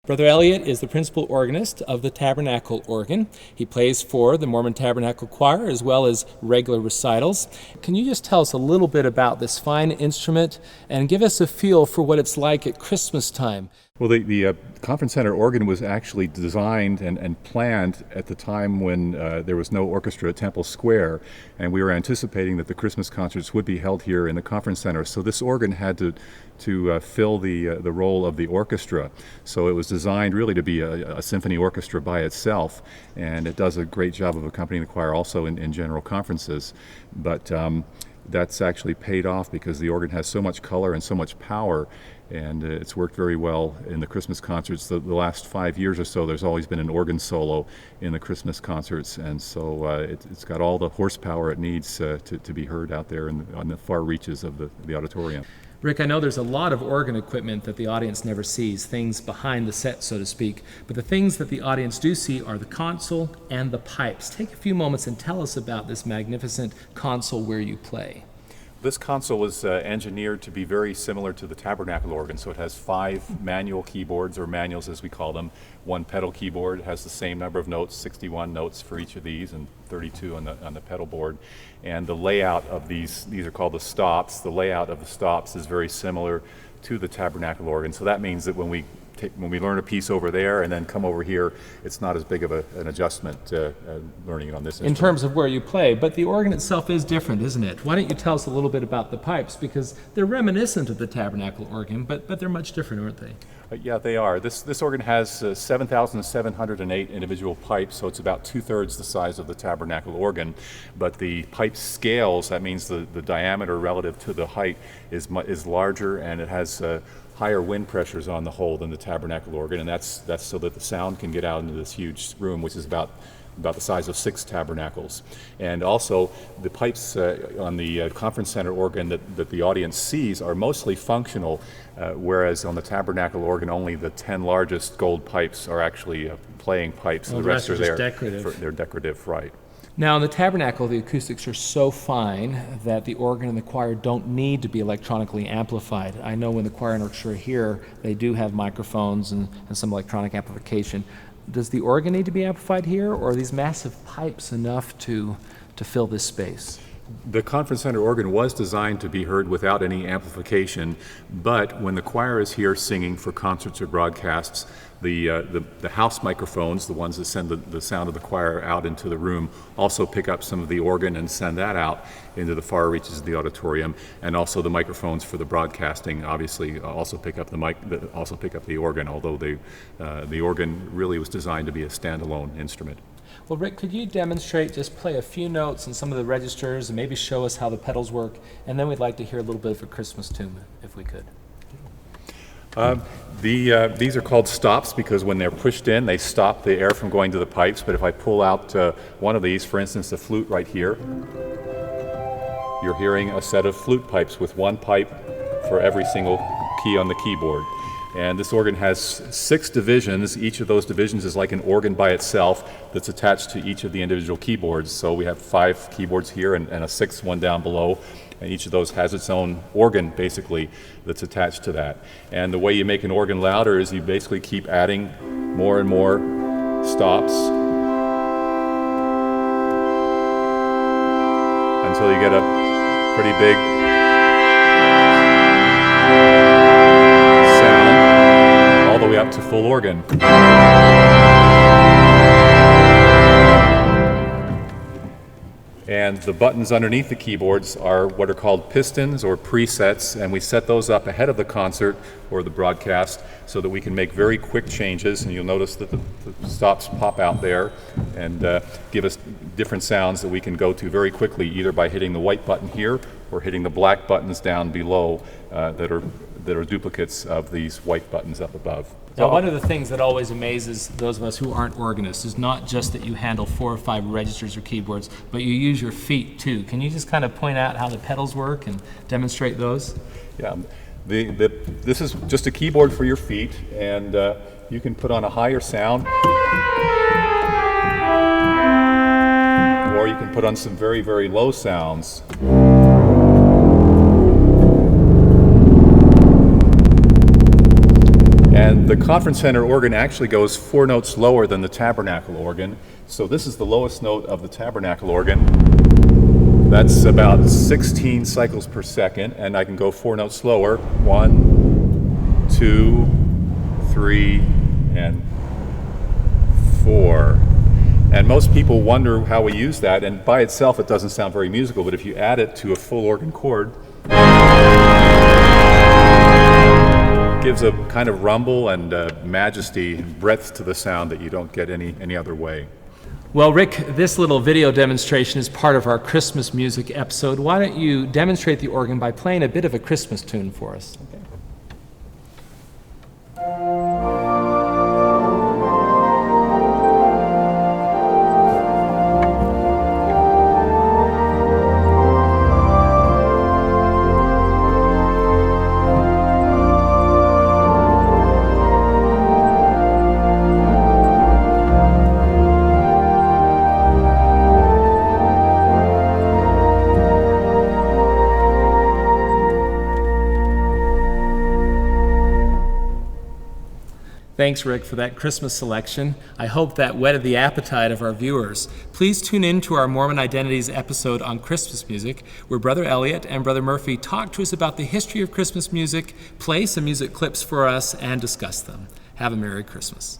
Brother Elliott is the principal organist of the Tabernacle organ. He plays for the Mormon Tabernacle Choir as well as regular recitals. Can you just tell us a little bit about this fine instrument and give us a feel for what it's like at Christmas time? Well, the Conference Center organ was actually designed and planned at the time when there was no orchestra at Temple Square, and we were anticipating that the Christmas concerts would be held here in the Conference Center. So this organ had to fill the role of the orchestra. So it was designed really to be a symphony orchestra by itself, and it does a great job of accompanying the choir also in general conferences. But that's actually paid off because the organ has so much color and so much power, and it's worked very well in the Christmas concerts. The last 5 years or so, there's always been an organ solo in the Christmas concerts, and so it's got all the horsepower it needs to be heard out there on the far reaches of the auditorium. Rick, I know there's a lot of organ equipment that the audience never sees, things behind the set, so to speak, but the things that the audience do see are the console and the pipes. Take a few moments and tell us about this magnificent console where you play. This console was engineered to be very similar to the Tabernacle organ, so it has 5 manual keyboards, or manuals as we call them. 1 pedal keyboard has the same number of notes, 61 notes for each of these, and 32 on the pedal board. And the layout of these are called the stops. The layout of the stops is very similar to the Tabernacle organ, so that means that when we learn a piece over there and then come over here, it's not as big of an adjustment learning it on this instrument. In terms of where you play, but the organ itself is different, isn't it? Why don't you tell us a little bit about the pipes, because they're reminiscent of the Tabernacle organ, but they're much different, aren't they? Yeah, they are. This organ has 7,708 individual pipes, so it's about 2/3 the size of the Tabernacle organ. But the pipe scales, that means the diameter relative to the height is larger, and it has higher wind pressures on the whole than the Tabernacle organ, and that's so that the sound can get out into this huge room, which is about the size of 6 tabernacles. And also the pipes on the Conference Center organ that the audience sees are mostly functional, whereas on the Tabernacle organ only the 10 largest gold pipes are actually playing pipes. The rest are there. Decorative. They're decorative, right. Now, in the Tabernacle, the acoustics are so fine that the organ and the choir don't need to be electronically amplified. I know when the choir and orchestra are here, they do have microphones and some electronic amplification. Does the organ need to be amplified here, or are these massive pipes enough to fill this space? The Conference Center organ was designed to be heard without any amplification, but when the choir is here singing for concerts or broadcasts, the house microphones, the ones that send the sound of the choir out into the room, also pick up some of the organ and send that out into the far reaches of the auditorium. And also the microphones for the broadcasting obviously also pick up the organ, although the organ really was designed to be a standalone instrument. Well, Rick, could you demonstrate, just play a few notes in some of the registers and maybe show us how the pedals work, and then we'd like to hear a little bit of a Christmas tune, if we could. These are called stops because when they're pushed in, they stop the air from going to the pipes. But if I pull out one of these, for instance, the flute right here, you're hearing a set of flute pipes with 1 pipe for every single key on the keyboard. And this organ has 6 divisions. Each of those divisions is like an organ by itself that's attached to each of the individual keyboards. So we have 5 keyboards here and a 6th one down below. And each of those has its own organ, basically, that's attached to that. And the way you make an organ louder is you basically keep adding more and more stops until you get a pretty big sound all the way up to full organ. And the buttons underneath the keyboards are what are called pistons or presets, and we set those up ahead of the concert or the broadcast so that we can make very quick changes. And you'll notice that the stops pop out there and give us different sounds that we can go to very quickly, either by hitting the white button here or hitting the black buttons down below that are duplicates of these white buttons up above. Now, one of the things that always amazes those of us who aren't organists is not just that you handle 4 or 5 registers or keyboards, but you use your feet too. Can you just kind of point out how the pedals work and demonstrate those? Yeah, this is just a keyboard for your feet, and you can put on a higher sound, or you can put on some very, very low sounds. And And the conference center organ actually goes 4 notes lower than the tabernacle organ. So this is the lowest note of the tabernacle organ. That's about 16 cycles per second, and I can go 4 notes lower. 1, 2, 3, and 4. And most people wonder how we use that, and by itself it doesn't sound very musical, but if you add it to a full organ chord, it gives a kind of rumble and majesty and breadth to the sound that you don't get any other way. Well, Rick, this little video demonstration is part of our Christmas music episode. Why don't you demonstrate the organ by playing a bit of a Christmas tune for us? Okay. Thanks, Rick, for that Christmas selection. I hope that whetted the appetite of our viewers. Please tune in to our Mormon Identities episode on Christmas music, where Brother Elliott and Brother Murphy talk to us about the history of Christmas music, play some music clips for us, and discuss them. Have a Merry Christmas.